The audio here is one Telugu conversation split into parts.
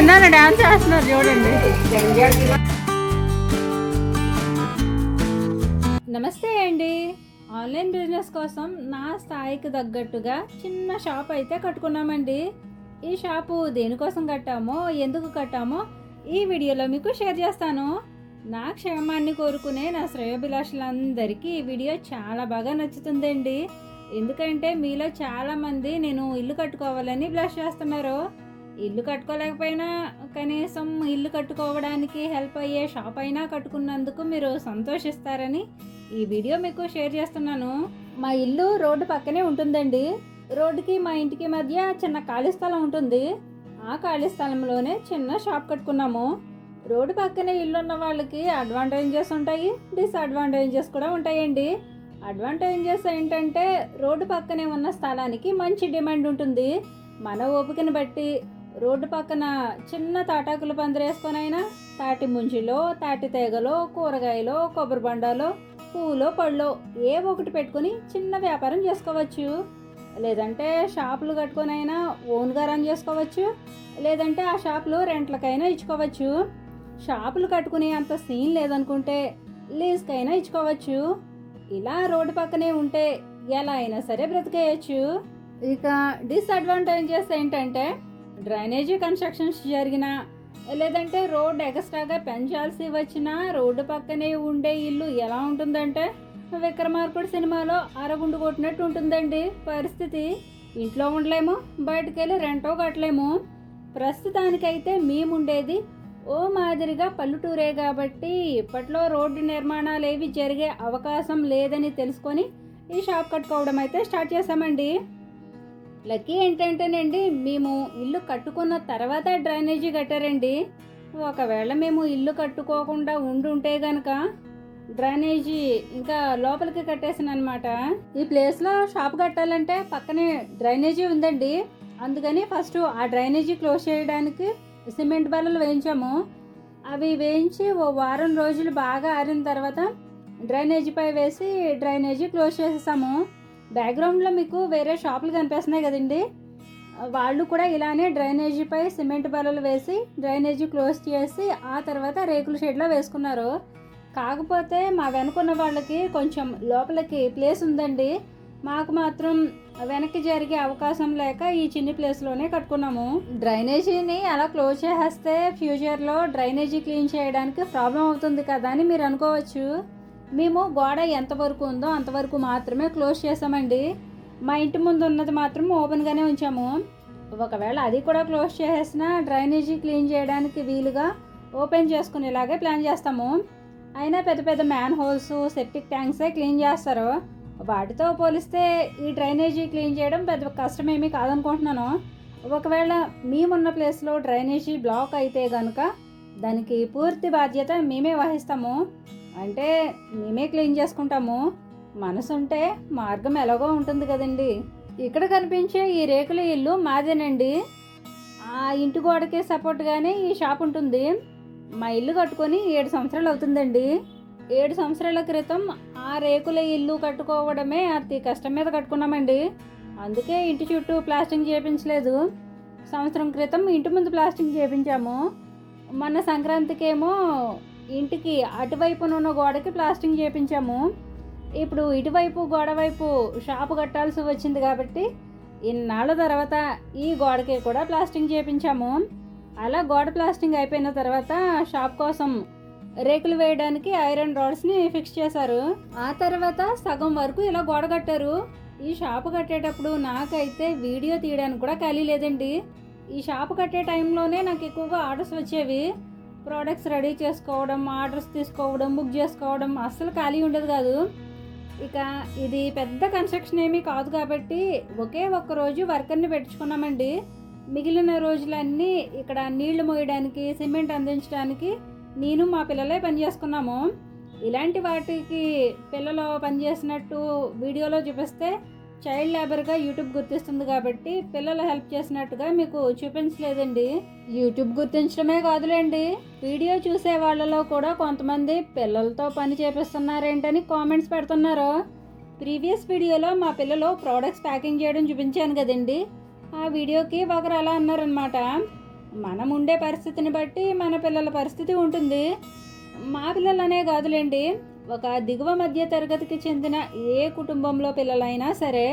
చిన్న డాన్స్ చేస్తున్నారు చూడండి. నమస్తే అండి. ఆన్లైన్ బిజినెస్ కోసం నా స్థాయికి తగ్గట్టుగా చిన్న షాప్ అయితే కట్టుకున్నామండి. ఈ షాపు దేనికోసం కట్టామో ఎందుకు కట్టామో ఈ వీడియోలో మీకు షేర్ చేస్తాను. నా క్షేమాన్ని కోరుకునే నా శ్రేయోభిలాషులందరికీ ఈ వీడియో చాలా బాగా నచ్చుతుందండి. ఎందుకంటే మీలో చాలామంది నేను ఇల్లు కట్టుకోవాలని బ్లష్ చేస్తున్నారు. ఇల్లు కట్టుకోలేకపోయినా కనీసం ఇల్లు కట్టుకోవడానికి హెల్ప్ అయ్యే షాప్ అయినా కట్టుకున్నందుకు మీరు సంతోషిస్తారని ఈ వీడియో మీకు షేర్ చేస్తున్నాను. మా ఇల్లు రోడ్డు పక్కనే ఉంటుందండి. రోడ్డుకి మా ఇంటికి మధ్య చిన్న ఖాళీ స్థలం ఉంటుంది. ఆ ఖాళీ స్థలంలోనే చిన్న షాప్ కట్టుకున్నాము. రోడ్డు పక్కనే ఇల్లు ఉన్న వాళ్ళకి అడ్వాంటేజెస్ ఉంటాయి, డిసడ్వాంటేజెస్ కూడా ఉంటాయండి. అడ్వాంటేజెస్ ఏంటంటే రోడ్డు పక్కనే ఉన్న స్థలానికి మంచి డిమాండ్ ఉంటుంది. మన ఓపికని బట్టి రోడ్డు పక్కన చిన్న తాటాకులు పందిరేసుకొనైనా తాటి ముంచిలో, తాటి తీగలో, కూరగాయలో, కొబ్బరి బండాలో, పూలో, పళ్ళో ఏ ఒకటి పెట్టుకుని చిన్న వ్యాపారం చేసుకోవచ్చు. లేదంటే షాపులు కట్టుకొనైనా ఓన్గా రన్ చేసుకోవచ్చు. లేదంటే ఆ షాపులు రెంట్లకైనా ఇచ్చుకోవచ్చు. షాపులు కట్టుకునే అంత సీన్ లేదనుకుంటే లీజ్కైనా ఇచ్చుకోవచ్చు. ఇలా రోడ్డు పక్కనే ఉంటే ఎలా అయినా సరే బ్రతికేయచ్చు. ఇక డిసడ్వాంటేజెస్ ఏంటంటే డ్రైనేజీ కన్స్ట్రక్షన్స్ జరిగినా లేదంటే రోడ్డు ఎక్స్ట్రాగా పెంచాల్సి వచ్చినా రోడ్డు పక్కనే ఉండే ఇల్లు ఎలా ఉంటుందంటే విక్రమార్కుడు సినిమాలో అరగుండు కొట్టినట్టు ఉంటుందండి పరిస్థితి. ఇంట్లో ఉండలేము, బయటకు వెళ్ళి రెంటో కట్టలేము. ప్రస్తుతానికైతే మేముండేది ఓ మాదిరిగా పల్లెటూరే కాబట్టి ఇప్పట్లో రోడ్డు నిర్మాణాలు ఏవి జరిగే అవకాశం లేదని తెలుసుకొని ఈ షాప్ కట్టుకోవడం అయితే స్టార్ట్ చేసామండి. లక్కీ ఏంటంటేనండి మేము ఇల్లు కట్టుకున్న తర్వాత డ్రైనేజీ కట్టారండి. ఒకవేళ మేము ఇల్లు కట్టుకోకుండా ఉండుంటే గనక డ్రైనేజీ ఇంకా లోపలికి కట్టేసాను అనమాట. ఈ ప్లేస్లో షాప్ కట్టాలంటే పక్కనే డ్రైనేజీ ఉందండి. అందుకని ఫస్ట్ ఆ డ్రైనేజీ క్లోజ్ చేయడానికి సిమెంట్ బల్లలు వేయించాము. అవి వేయించి ఓ వారం రోజులు బాగా ఆరిన తర్వాత డ్రైనేజీపై వేసి డ్రైనేజీ క్లోజ్ చేసేసాము. బ్యాక్గ్రౌండ్లో మీకు వేరే షాపులు కనిపిస్తున్నాయి కదండి, వాళ్ళు కూడా ఇలానే డ్రైనేజీపై సిమెంట్ బల్లలు వేసి డ్రైనేజీ క్లోజ్ చేసి ఆ తర్వాత రేకుల షెడ్లో వేసుకున్నారు. కాకపోతే మా వెనుకున్న వాళ్ళకి కొంచెం లోపలికి ప్లేస్ ఉందండి. మాకు మాత్రం వెనక్కి జరిగే అవకాశం లేక ఈ చిన్ని ప్లేస్లోనే కట్టుకున్నాము. డ్రైనేజీని అలా క్లోజ్ చేసేస్తే ఫ్యూచర్లో డ్రైనేజీ క్లీన్ చేయడానికి ప్రాబ్లం అవుతుంది కదా అని మీరు అనుకోవచ్చు. మేము గోడ ఎంతవరకు ఉందో అంతవరకు మాత్రమే క్లోజ్ చేసామండి. మా ఇంటి ముందు ఉన్నది మాత్రం ఓపెన్గానే ఉంచాము. ఒకవేళ అది కూడా క్లోజ్ చేసేసినా డ్రైనేజీ క్లీన్ చేయడానికి వీలుగా ఓపెన్ చేసుకునేలాగే ప్లాన్ చేస్తాము. అయినా పెద్ద పెద్ద మ్యాన్ హోల్స్, సెప్టిక్ ట్యాంక్సే క్లీన్ చేస్తారు. వాటితో పోలిస్తే ఈ డ్రైనేజీ క్లీన్ చేయడం పెద్ద కష్టమేమీ కాదనుకుంటున్నాను. ఒకవేళ మేమున్న ప్లేస్లో డ్రైనేజీ బ్లాక్ అయితే కనుక దానికి పూర్తి బాధ్యత మేమే వహిస్తాము. అంటే మేమే క్లీన్ చేసుకుంటాము. మనసుంటే మార్గం ఎలాగో ఉంటుంది కదండి. ఇక్కడ కనిపించే ఈ రేకుల ఇల్లు మాదేనండి. ఆ ఇంటి గోడకి సపోర్ట్గానే ఈ షాప్ ఉంటుంది. మా ఇల్లు కట్టుకొని 7 సంవత్సరాలు అవుతుందండి. 7 సంవత్సరాల క్రితం ఆ రేకుల ఇల్లు కట్టుకోవడమే అతి కష్టం మీద కట్టుకున్నామండి. అందుకే ఇంటి చుట్టూ ప్లాస్టింగ్ చేయించలేదు. సంవత్సరం క్రితం ఇంటి ముందు ప్లాస్టింగ్ చేయించాము. మొన్న సంక్రాంతికేమో ఇంటికి అటువైపున ఉన్న గోడకి ప్లాస్టింగ్ చేయించాము. ఇప్పుడు ఇటువైపు గోడ వైపు షాపు కట్టాల్సి వచ్చింది కాబట్టి ఇన్నాళ్ళ తర్వాత ఈ గోడకి కూడా ప్లాస్టింగ్ చేయించాము. అలా గోడ ప్లాస్టింగ్ అయిపోయిన తర్వాత షాప్ కోసం రేకులు వేయడానికి ఐరన్ రాడ్స్ని ఫిక్స్ చేశారు. ఆ తర్వాత సగం వరకు ఇలా గోడ కట్టారు. ఈ షాపు కట్టేటప్పుడు నాకైతే వీడియో తీయడానికి కూడా ఖాళీ లేదండి. ఈ షాపు కట్టే టైంలోనే నాకు ఎక్కువగా ఆర్డర్స్ వచ్చేవి. ప్రోడక్ట్స్ రెడీ చేసుకోవడం, ఆర్డర్స్ తీసుకోవడం, బుక్ చేసుకోవడం అస్సలు ఖాళీ ఉండదు కాదు. ఇక ఇది పెద్ద కన్స్ట్రక్షన్ ఏమీ కాదు కాబట్టి ఒకే ఒక్క రోజు వర్కర్ని పెట్టుకున్నామండి. మిగిలిన రోజులన్నీ ఇక్కడ నీళ్లు మోయడానికి, సిమెంట్ అందించడానికి నేను మా పిల్లలే పనిచేసుకున్నాము. ఇలాంటి వాటికి పిల్లలు పనిచేసినట్టు వీడియోలో చూపిస్తే చైల్డ్ లేబర్గా యూట్యూబ్ గుర్తిస్తుంది కాబట్టి పిల్లలు హెల్ప్ చేసినట్టుగా మీకు చూపించలేదండి. యూట్యూబ్ గుర్తించడమే కాదులేండి, వీడియో చూసే వాళ్ళలో కూడా కొంతమంది పిల్లలతో పని చేపిస్తున్నారేంటని కామెంట్స్ పెడుతున్నారు. ప్రీవియస్ వీడియోలో మా పిల్లలు ప్రోడక్ట్స్ ప్యాకింగ్ చేయడం చూపించాను కదండి. ఆ వీడియోకి ఒకరు అలా అన్నారనమాట, మనం ఉండే పరిస్థితిని బట్టి మన పిల్లల పరిస్థితి ఉంటుంది. మా పిల్లలనే కాదులేండి, ఒక దిగువ మధ్య తరగతికి చెందిన ఏ కుటుంబంలో పిల్లలైనా సరే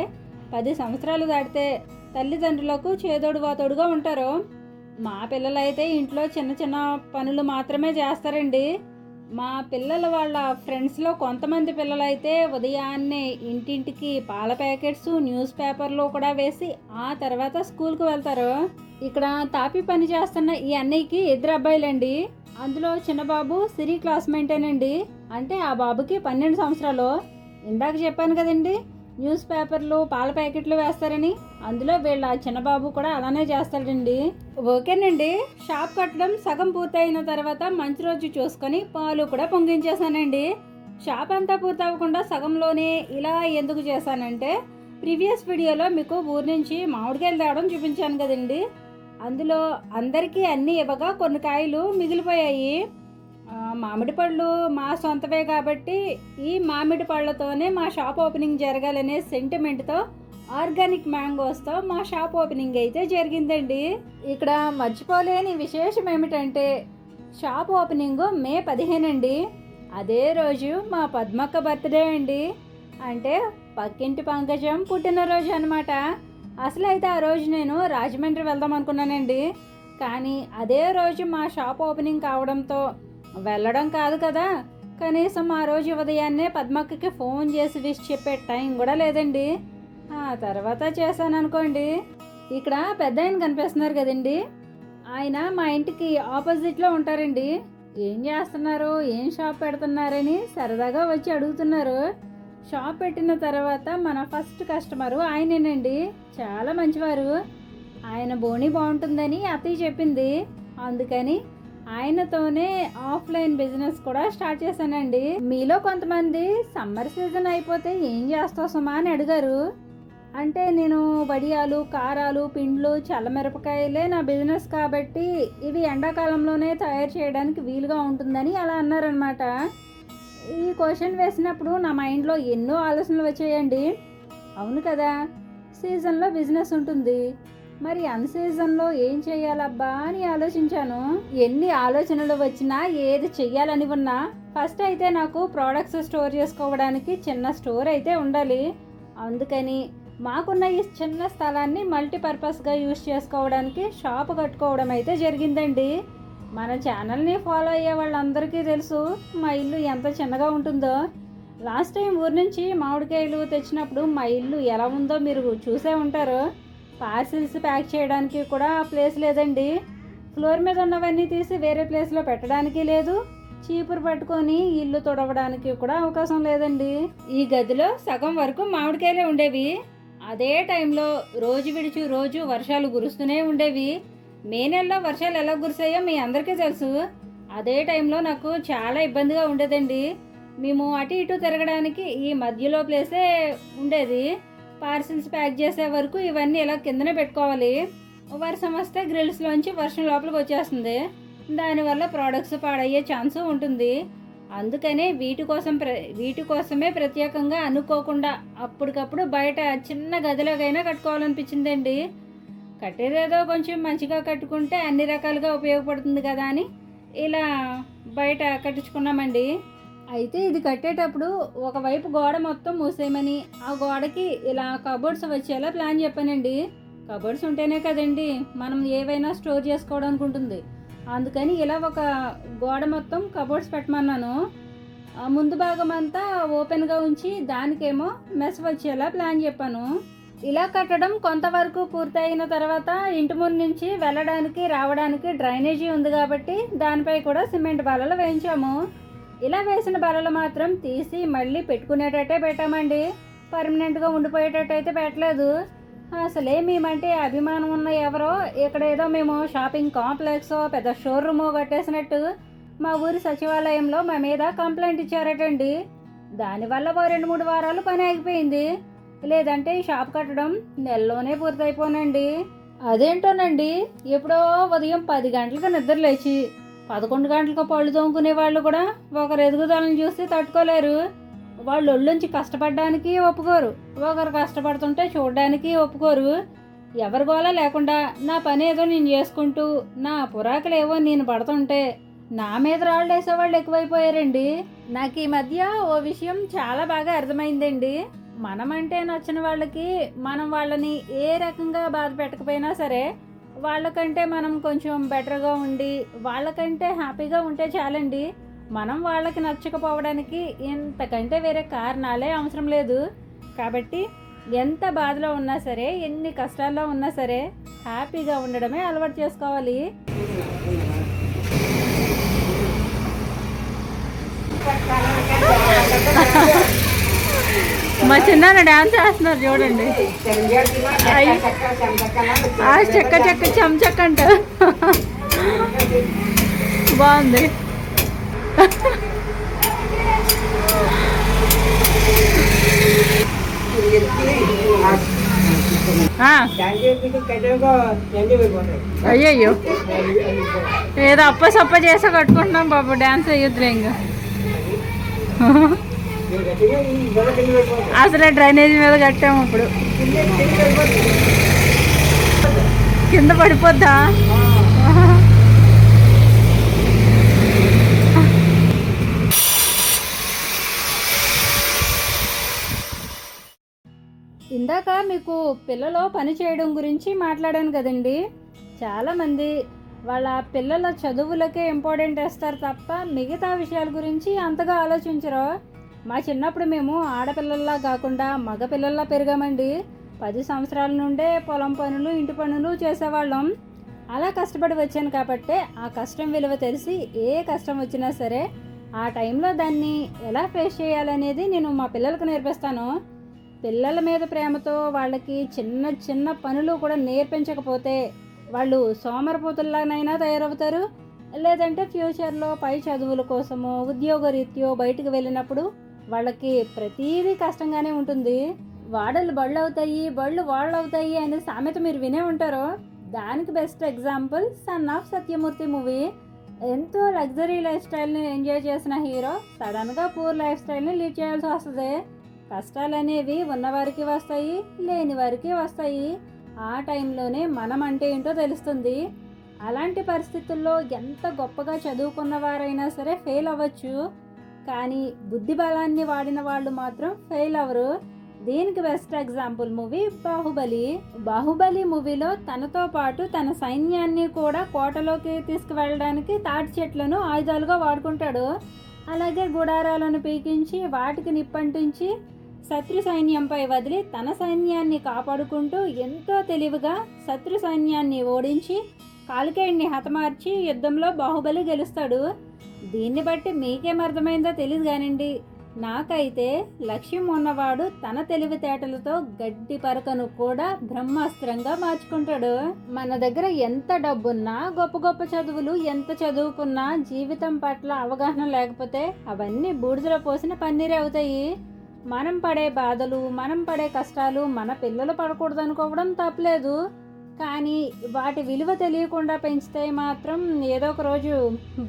10 సంవత్సరాలు దాటితే తల్లిదండ్రులకు చేదోడు వాతోడుగా ఉంటారు. మా పిల్లలైతే ఇంట్లో చిన్న చిన్న పనులు మాత్రమే చేస్తారండి. మా పిల్లల వాళ్ళ ఫ్రెండ్స్లో కొంతమంది పిల్లలైతే ఉదయాన్నే ఇంటింటికి పాల ప్యాకెట్స్, న్యూస్ పేపర్లు కూడా వేసి ఆ తర్వాత స్కూల్కి వెళ్తారు. ఇక్కడ తాపి పని చేస్తున్న ఈ అన్నయ్యకి 2 అబ్బాయిలండి. అందులో చిన్న బాబు సిరి క్లాస్మేటేనండి. అంటే ఆ బాబుకి 12 సంవత్సరాలు. ఇందాక చెప్పాను కదండి, న్యూస్ పేపర్లు, పాల ప్యాకెట్లు వేస్తారని. అందులో వీళ్ళ చిన్నబాబు కూడా అలానే చేస్తాడండి. ఓకేనండి, షాప్ కట్టడం సగం పూర్తయిన తర్వాత మంచి రోజు చూసుకొని పాలు కూడా పొంగించేశానండి. షాప్ అంతా పూర్తవ్వకుండా సగంలోనే ఇలా ఎందుకు చేశానంటే, ప్రీవియస్ వీడియోలో మీకు ఊరి నుంచి మామిడికాయలు తేవడం చూపించాను కదండి. అందులో అందరికీ అన్నీ ఇవ్వగా కొన్ని కాయలు మిగిలిపోయాయి. మామిడి పళ్ళు మా సొంతవే కాబట్టి ఈ మామిడి పళ్ళతోనే మా షాప్ ఓపెనింగ్ జరగాలనే సెంటిమెంట్తో ఆర్గానిక్ మ్యాంగోస్తో మా షాప్ ఓపెనింగ్ అయితే జరిగిందండి. ఇక్కడ మర్చిపోలేని విశేషం ఏమిటంటే, షాప్ ఓపెనింగ్ మే 15 అండి. అదే రోజు మా పద్మక్క బర్త్డే అండి. అంటే పక్కింటి పంకజం పుట్టినరోజు అనమాట. అసలు అయితే ఆ రోజు నేను రాజమండ్రి వెళ్దాం అనుకున్నానండి. కానీ అదే రోజు మా షాప్ ఓపెనింగ్ కావడంతో వెళ్ళడం కాదు కదా, కనీసం ఆ రోజు ఉదయాన్నే పద్మక్కకి ఫోన్ చేసి విష్ చెప్పే టైం కూడా లేదండి. ఆ తర్వాత చేశాను అనుకోండి. ఇక్కడ పెద్ద ఆయన కనిపిస్తున్నారు కదండి, ఆయన మా ఇంటికి ఆపోజిట్లో ఉంటారండి. ఏం చేస్తున్నారు, ఏం షాప్ పెడుతున్నారని సరదాగా వచ్చి అడుగుతున్నారు. షాప్ పెట్టిన తర్వాత మన ఫస్ట్ కస్టమరు ఆయనేనండి. చాలా మంచివారు. ఆయన బోని బాగుంటుందని అత్తయ్య చెప్పింది. అందుకని ఆయనతోనే ఆఫ్లైన్ బిజినెస్ కూడా స్టార్ట్ చేశానండి. మీలో కొంతమంది సమ్మర్ సీజన్ అయిపోతే ఏం చేస్తావు సుమా అని అడిగారు. అంటే నేను వడియాలు, కారాలు, పిండ్లు, చల్లమిరపకాయలే నా బిజినెస్ కాబట్టి ఇవి ఎండాకాలంలోనే తయారు చేయడానికి వీలుగా ఉంటుందని అలా అన్నారనమాట. ఈ క్వశ్చన్ వేసినప్పుడు నా మైండ్లో ఎన్నో ఆలోచనలు వచ్చాయండి. అవును కదా, సీజన్లో బిజినెస్ ఉంటుంది, మరి అన్ సీజన్లో ఏం చేయాలబ్బా అని ఆలోచించాను. ఎన్ని ఆలోచనలు వచ్చినా ఏది చెయ్యాలని ఉన్నా ఫస్ట్ అయితే నాకు ప్రోడక్ట్స్ స్టోర్ చేసుకోవడానికి చిన్న స్టోర్ అయితే ఉండాలి. అందుకని మాకున్న ఈ చిన్న స్థలాన్ని మల్టీపర్పస్గా యూజ్ చేసుకోవడానికి షాప్ కట్టుకోవడం అయితే జరిగిందండి. మన ఛానల్ని ఫాలో అయ్యే వాళ్ళందరికీ తెలుసు మా ఇల్లు ఎంత చిన్నగా ఉంటుందో. లాస్ట్ టైం ఊరి నుంచి మామిడికాయలు తెచ్చినప్పుడు మా ఇల్లు ఎలా ఉందో మీరు చూసే ఉంటారు. పార్సిల్స్ ప్యాక్ చేయడానికి కూడా ప్లేస్ లేదండి. ఫ్లోర్ మీద ఉన్నవన్నీ తీసి వేరే ప్లేస్లో పెట్టడానికి లేదు. చీపురు పట్టుకొని ఇల్లు తుడవడానికి కూడా అవకాశం లేదండి. ఈ గదిలో సగం వరకు మామిడికాయలే ఉండేవి. అదే టైంలో రోజు విడిచి రోజు వర్షాలు కురుస్తూనే ఉండేవి. మే నెలలో వర్షాలు ఎలా కురిసాయో మీ అందరికీ తెలుసు. అదే టైంలో నాకు చాలా ఇబ్బందిగా ఉండేదండి. మేము అటు ఇటు తిరగడానికి ఈ మధ్యలో ప్లేసే ఉండేది. పార్సిల్స్ ప్యాక్ చేసే వరకు ఇవన్నీ ఇలా కిందనే పెట్టుకోవాలి. వర్షం వస్తే గ్రిల్స్లోంచి వర్షం లోపలికి వచ్చేస్తుంది. దానివల్ల ప్రోడక్ట్స్ పాడయ్యే ఛాన్స్ ఉంటుంది. అందుకనే వీటి కోసమే ప్రత్యేకంగా అనుకోకుండా అప్పటికప్పుడు బయట చిన్న గదిలోకైనా కట్టుకోవాలనిపించిందండి. కట్టేదేదో కొంచెం మంచిగా కట్టుకుంటే అన్ని రకాలుగా ఉపయోగపడుతుంది కదా అని ఇలా బయట కట్టించుకున్నామండి. అయితే ఇది కట్టేటప్పుడు ఒకవైపు గోడ మొత్తం మూసేయమని, ఆ గోడకి ఇలా కబోర్డ్స్ వచ్చేలా ప్లాన్ చెప్పానండి. కబోర్డ్స్ ఉంటేనే కదండి మనం ఏవైనా స్టోర్ చేసుకోవడానికి ఉంటుంది. అందుకని ఇలా ఒక గోడ మొత్తం కబోర్డ్స్ పెట్టమన్నాను. ముందు భాగం అంతా ఓపెన్గా ఉంచి దానికేమో మెస్ వచ్చేలా ప్లాన్ చెప్పాను. ఇలా కట్టడం కొంతవరకు పూర్తయిన తర్వాత ఇంటి ముందు నుంచి వెళ్ళడానికి రావడానికి డ్రైనేజీ ఉంది కాబట్టి దానిపై కూడా సిమెంట్ బల్లలు వేయించాము. ఇలా వేసిన బల్లలు మాత్రం తీసి మళ్ళీ పెట్టుకునేటట్టే పెట్టామండి. పర్మనెంట్గా ఉండిపోయేటట్టు అయితే పెట్టలేదు. అసలే మేమంటే అభిమానం ఉన్న ఎవరో ఇక్కడ ఏదో మేము షాపింగ్ కాంప్లెక్సో పెద్ద షోరూమో కట్టేసినట్టు మా ఊరి సచివాలయంలో మా మీద కంప్లైంట్ ఇచ్చారటండి. దానివల్ల 2-3 వారాలు పని ఆగిపోయింది. లేదంటే ఈ షాప్ కట్టడం నెలలోనే పూర్తయిపోనండి. అదేంటోనండి, ఎప్పుడో ఉదయం 10 గంటలకు నిద్ర లేచి 11 గంటలకు పళ్ళు తోముకునే వాళ్ళు కూడా ఒకరు ఎదుగుదలను చూసి తట్టుకోలేరు. వాళ్ళు ఒళ్ళుంచి కష్టపడడానికి ఒప్పుకోరు, ఒకరు కష్టపడుతుంటే చూడడానికి ఒప్పుకోరు. ఎవరి గోలా లేకుండా నా పని ఏదో నేను చేసుకుంటూ నా పురాకులేవో నేను పడుతుంటే నా మీద రాళ్ళు వేసేవాళ్ళు ఎక్కువైపోయారండి. నాకు ఈ మధ్య ఓ విషయం చాలా బాగా అర్థమైందండి. మనమంటే నచ్చిన వాళ్ళకి మనం వాళ్ళని ఏ రకంగా బాధ పెట్టకపోయినా సరే వాళ్ళకంటే మనం కొంచెం బెటర్గా ఉండి వాళ్ళకంటే హ్యాపీగా ఉంటే చాలండి. మనం వాళ్ళకి నచ్చకపోవడానికి ఇంతకంటే వేరే కారణాలే అవసరం లేదు. కాబట్టి ఎంత బాధలో ఉన్నా సరే, ఎన్ని కష్టాల్లో ఉన్నా సరే హ్యాపీగా ఉండడమే అలవాటు చేసుకోవాలి. మా చిన్న డాన్స్ చేస్తున్నారు చూడండి. చెక్క చెక్క చెంచక్క అంట బాగుంది. అయ్యయ్యో ఏదో అప్ప చేసా కట్టుకుంటున్నాం బాబు. డాన్స్ అయ్యొద్దులే ఇంకా. అసలే డ్రైనేజీ మీద కట్టాము. ఇప్పుడు కింద పడిపోద్దా? ఇందాక మీకు పిల్లలో పని చేయడం గురించి మాట్లాడాను కదండి. చాలామంది వాళ్ళ పిల్లల చదువులకే ఇంపార్టెంట్ వేస్తారు తప్ప మిగతా విషయాల గురించి అంతగా ఆలోచించరు. మా చిన్నప్పుడు మేము ఆడపిల్లల్లా కాకుండా మగపిల్లల్లా పెరిగామండి. 10 సంవత్సరాల నుండే పొలం పనులు, ఇంటి పనులు చేసేవాళ్ళం. అలా కష్టపడి వచ్చాను కాబట్టి ఆ కష్టం విలువ తెలిసి ఏ కష్టం వచ్చినా సరే ఆ టైంలో దాన్ని ఎలా ఫేస్ చేయాలనేది నేను మా పిల్లలకు నేర్పిస్తాను. పిల్లల మీద ప్రేమతో వాళ్ళకి చిన్న చిన్న పనులు కూడా నేర్పించకపోతే వాళ్ళు సోమరిపోతుల్లానైనా తయారవుతారు. లేదంటే ఫ్యూచర్లో పై చదువుల కోసమో ఉద్యోగరీత్యో బయటకు వెళ్ళినప్పుడు వాళ్ళకి ప్రతీదీ కష్టంగానే ఉంటుంది. వాడలు బళ్ళు అవుతాయి, బళ్ళు వాళ్ళు అవుతాయి అనే సామెత మీరు వినే ఉంటారు. దానికి best example son of Satyamurthy movie. ఎంతో లగ్జరీ లైఫ్ స్టైల్ని ఎంజాయ్ చేసిన హీరో సడన్గా పూర్ లైఫ్ స్టైల్ని లీడ్ చేయాల్సి వస్తుంది. కష్టాలు అనేవి ఉన్నవారికి వస్తాయి, లేని వారికి వస్తాయి. ఆ టైంలోనే మనం అంటే ఏంటో తెలుస్తుంది. అలాంటి పరిస్థితుల్లో ఎంత గొప్పగా చదువుకున్న వారైనా సరే ఫెయిల్ అవ్వచ్చు. కానీ బుద్ధి బలాన్ని వాడిన వాళ్ళు మాత్రం ఫెయిల్ అవ్వరు. దీనికి best example movie Baahubali. Baahubali మూవీలో తనతో పాటు తన సైన్యాన్ని కూడా కోటలోకి తీసుకువెళ్ళడానికి తాటి చెట్లను ఆయుధాలుగా వాడుకుంటాడు. అలాగే గుడారాలను పీకించి వాటికి నిప్పంటించి శత్రు సైన్యంపై వదిలి తన సైన్యాన్ని కాపాడుకుంటూ ఎంతో తెలివిగా శత్రు సైన్యాన్ని ఓడించి కాలికేయుడిని హతమార్చి యుద్ధంలో బాహుబలి గెలుస్తాడు. దీన్ని బట్టి మీకేమర్థమైందో తెలియదు కానివ్వండి, నాకైతే లక్ష్యం ఉన్నవాడు తన తెలివితేటలతో గడ్డి పరకను కూడా బ్రహ్మాస్త్రంగా మార్చుకుంటాడు. మన దగ్గర ఎంత డబ్బున్నా, గొప్ప గొప్ప చదువులు ఎంత చదువుకున్నా జీవితం పట్ల అవగాహన లేకపోతే అవన్నీ బూడిదలో పోసిన పన్నీరే అవుతాయి. మనం పడే బాధలు, మనం పడే కష్టాలు మన పిల్లలు పడకూడదు అనుకోవడం తప్పలేదు. కానీ వాటి విలువ తెలియకుండా పెంచితే మాత్రం ఏదో ఒక రోజు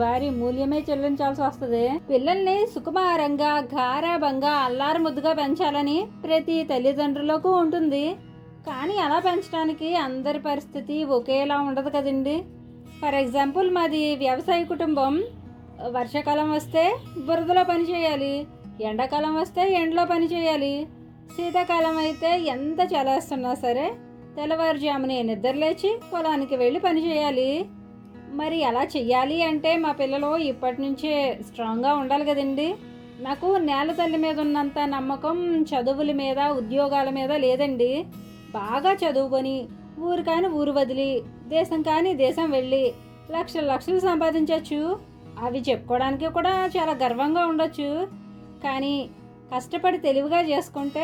భారీ మూల్యమే చెల్లించాల్సి వస్తుంది. పిల్లల్ని సుకుమారంగా, గారాబంగా, అల్లారు ముద్దుగా పెంచాలని ప్రతి తల్లిదండ్రులకు ఉంటుంది. కానీ అలా పెంచడానికి అందరి పరిస్థితి ఒకేలా ఉండదు కదండి. ఫర్ ఎగ్జాంపుల్ మాది వ్యవసాయ కుటుంబం. వర్షాకాలం వస్తే బురదలో పని చేయాలి, ఎండాకాలం వస్తే ఎండలో పని చేయాలి, శీతాకాలం అయితే ఎంత చలేస్తున్నా సరే తెల్లవారుజామునే నిద్రలేచి పొలానికి వెళ్ళి పని చేయాలి. మరి అలా చెయ్యాలి అంటే మా పిల్లలు ఇప్పటి నుంచే స్ట్రాంగ్గా ఉండాలి కదండి. నాకు నేల తల్లి మీద ఉన్నంత నమ్మకం చదువుల మీద, ఉద్యోగాల మీద లేదండి. బాగా చదువుకొని ఊరు కాని ఊరు వదిలి, దేశం కాని దేశం వెళ్ళి లక్షలు లక్షలు సంపాదించవచ్చు. అవి చెప్పుకోవడానికి కూడా చాలా గర్వంగా ఉండొచ్చు. కానీ కష్టపడి తెలివిగా చేసుకుంటే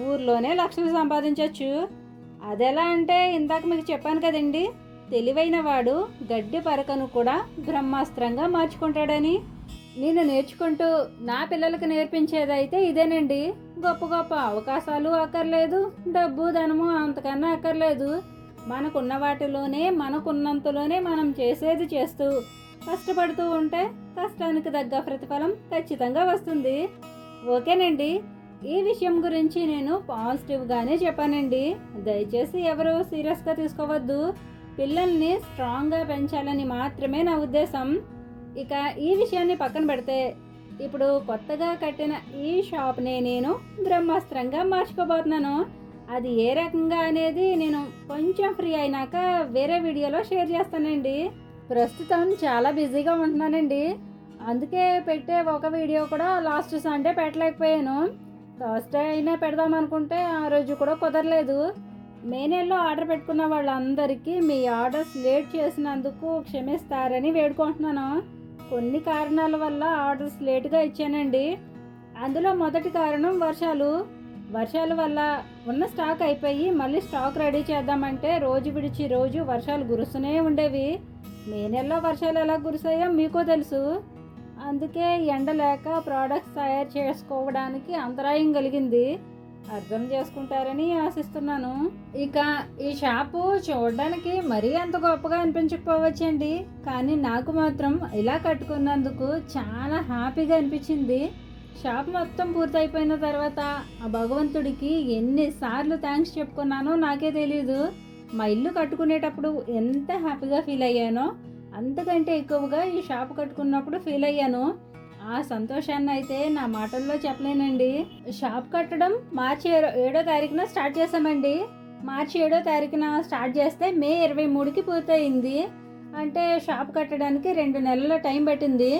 ఊర్లోనే లక్షలు సంపాదించవచ్చు. అదెలా అంటే ఇందాక మీకు చెప్పాను కదండి, తెలివైన వాడు గడ్డి పరకను కూడా బ్రహ్మాస్త్రంగా మార్చుకుంటాడని. నేను నేర్చుకుంటూ నా పిల్లలకు నేర్పించేదైతే ఇదేనండి. గొప్ప గొప్ప అవకాశాలు అక్కర్లేదు, డబ్బు ధనము అంతకన్నా అక్కర్లేదు. మనకున్న వాటిలోనే, మనకున్నంతలోనే మనం చేసేది చేస్తూ కష్టపడుతూ ఉంటే కష్టానికి తగ్గ ప్రతిఫలం ఖచ్చితంగా వస్తుంది. ఓకేనండి, ఈ విషయం గురించి నేను పాజిటివ్గానే చెప్పానండి. దయచేసి ఎవరు సీరియస్గా తీసుకోవద్దు. పిల్లల్ని స్ట్రాంగ్గా పెంచాలని మాత్రమే నా ఉద్దేశం. ఇక ఈ విషయాన్ని పక్కన పెడితే ఇప్పుడు కొత్తగా కట్టిన ఈ షాప్ని నేను బ్రహ్మాస్త్రంగా మార్చుకోబోతున్నాను. అది ఏ రకంగా అనేది నేను కొంచెం ఫ్రీ అయినాక వేరే వీడియోలో షేర్ చేస్తానండి. ప్రస్తుతం చాలా బిజీగా ఉంటున్నానండి. అందుకే పెట్టే ఒక వీడియో కూడా లాస్ట్ సండే పెట్టలేకపోయాను. థర్స్డే అయినా పెడదాం అనుకుంటే ఆ రోజు కూడా కుదరలేదు. మే నెలలో ఆర్డర్ పెట్టుకున్న వాళ్ళందరికీ మీ ఆర్డర్స్ లేట్ చేసినందుకు క్షమిస్తారని వేడుకుంటున్నాను. కొన్ని కారణాల వల్ల ఆర్డర్స్ లేటుగా ఇచ్చానండి. అందులో మొదటి కారణం వర్షాల వల్ల ఉన్న స్టాక్ అయిపోయి మళ్ళీ స్టాక్ రెడీ చేద్దామంటే రోజు విడిచి రోజు వర్షాలు కురుస్తూనే ఉండేవి. మే నెలలో వర్షాలు ఎలా కురిసాయో మీకో తెలుసు. అందుకే ఎండ లేక ప్రోడక్ట్స్ తయారు చేసుకోవడానికి అంతరాయం కలిగింది. అర్థం చేసుకుంటారని ఆశిస్తున్నాను. ఇక ఈ షాపు చూడడానికి మరీ అంత గొప్పగా అనిపించకపోవచ్చండి, కానీ నాకు మాత్రం ఇలా కట్టుకున్నందుకు చాలా హ్యాపీగా అనిపించింది. షాప్ మొత్తం పూర్తయిపోయిన తర్వాత ఆ భగవంతుడికి ఎన్నిసార్లు థ్యాంక్స్ చెప్పుకున్నానో నాకే తెలియదు. మా ఇల్లు కట్టుకునేటప్పుడు ఎంత హ్యాపీగా ఫీల్ అయ్యానో అంతకంటే ఎక్కువగా ఈ షాప్ కట్టుకున్నప్పుడు ఫీల్ అయ్యాను. ఆ సంతోషాన్ని అయితే నా మాటల్లో చెప్పలేనండి. షాప్ కట్టడం మార్చి 7వ తారీఖున స్టార్ట్ చేసామండి. మార్చి 7వ తారీఖున స్టార్ట్ చేస్తే మే 23కి పూర్తయింది. అంటే షాప్ కట్టడానికి 2 నెలల టైం పట్టింది.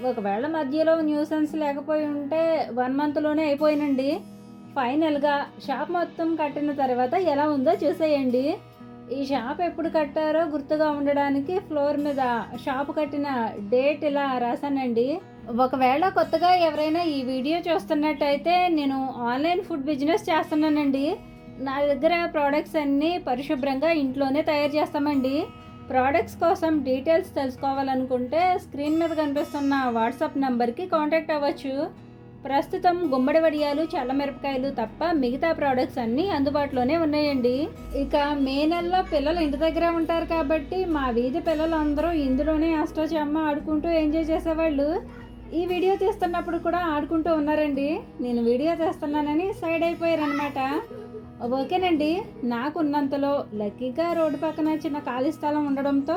ఒకవేళ మధ్యలో న్యూసెన్స్ లేకపోయి ఉంటే 1 మంత్లోనే అయిపోయినండి. ఫైనల్గా షాప్ మొత్తం కట్టిన తర్వాత ఎలా ఉందో చూసేయండి. ఈ షాప్ ఎప్పుడు కట్టారో గుర్తుగా ఉండడానికి ఫ్లోర్ మీద షాప్ కట్టిన డేట్ ఇలా రాశానండి. ఒకవేళ కొత్తగా ఎవరైనా ఈ వీడియో చూస్తున్నట్టయితే నేను ఆన్లైన్ ఫుడ్ బిజినెస్ చేస్తున్నానండి. నా దగ్గర ప్రోడక్ట్స్ అన్నీ పరిశుభ్రంగా ఇంట్లోనే తయారు చేస్తామండి. ప్రోడక్ట్స్ కోసం డీటెయిల్స్ తెలుసుకోవాలనుకుంటే స్క్రీన్ మీద కనిపిస్తున్న వాట్సాప్ నెంబర్కి కాంటాక్ట్ అవ్వచ్చు. ప్రస్తుతం గుమ్మడి వడియాలు, చల్లమిరపకాయలు తప్ప మిగతా ప్రోడక్ట్స్ అన్నీ అందుబాటులోనే ఉన్నాయండి. ఇక మే నెలలో పిల్లలు ఇంటి దగ్గర ఉంటారు కాబట్టి మా వీధి పిల్లలందరూ ఇందులోనే అష్టాచెమ్మ ఆడుకుంటూ ఎంజాయ్ చేసేవాళ్ళు. ఈ వీడియో తీస్తున్నప్పుడు కూడా ఆడుకుంటూ ఉన్నారండి. నేను వీడియో తీస్తున్నానని సైడ్ అయిపోయారనమాట. ఓకేనండి, నాకున్నంతలో లక్కీగా రోడ్డు పక్కన చిన్న ఖాళీ స్థలం ఉండడంతో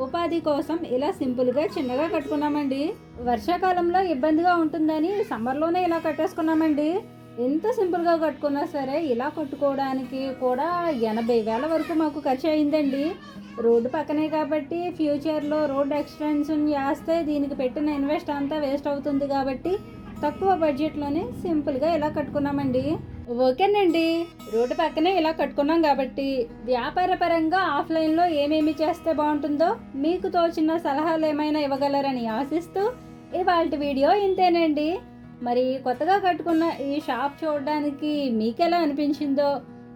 ఉపాధి కోసం ఇలా సింపుల్గా చిన్నగా కట్టుకున్నామండి. వర్షాకాలంలో ఇబ్బందిగా ఉంటుందని సమ్మర్లోనే ఇలా కట్టేసుకున్నామండి. ఎంత సింపుల్గా కట్టుకున్నా సరే ఇలా కట్టుకోవడానికి కూడా 80,000 వరకు మాకు ఖర్చు అయిందండి. రోడ్డు పక్కనే కాబట్టి ఫ్యూచర్లో రోడ్ ఎక్స్టెన్షన్ చేస్తే దీనికి పెట్టిన ఇన్వెస్ట్ అంతా వేస్ట్ అవుతుంది కాబట్టి తక్కువ బడ్జెట్లోనే సింపుల్గా ఇలా కట్టుకున్నామండి. ఓకేనండి, రోడ్డు పక్కనే ఇలా కట్టుకున్నాం కాబట్టి వ్యాపార పరంగా ఆఫ్లైన్లో ఏమేమి చేస్తే బాగుంటుందో మీకు తోచిన సలహాలు ఏమైనా ఇవ్వగలరని ఆశిస్తూ ఇవాల్టి వీడియో ఇంతేనండి. మరి కొత్తగా కట్టుకున్న ఈ షాప్ చూడడానికి మీకు ఎలా అనిపించిందో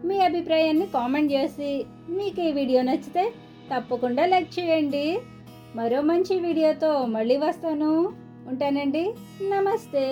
మీ అభిప్రాయాన్ని కామెంట్ చేసి మీకు ఈ వీడియో నచ్చితే తప్పకుండా లైక్ చేయండి. మరో మంచి వీడియోతో మళ్ళీ వస్తాను. ఉంటానండి. నమస్తే.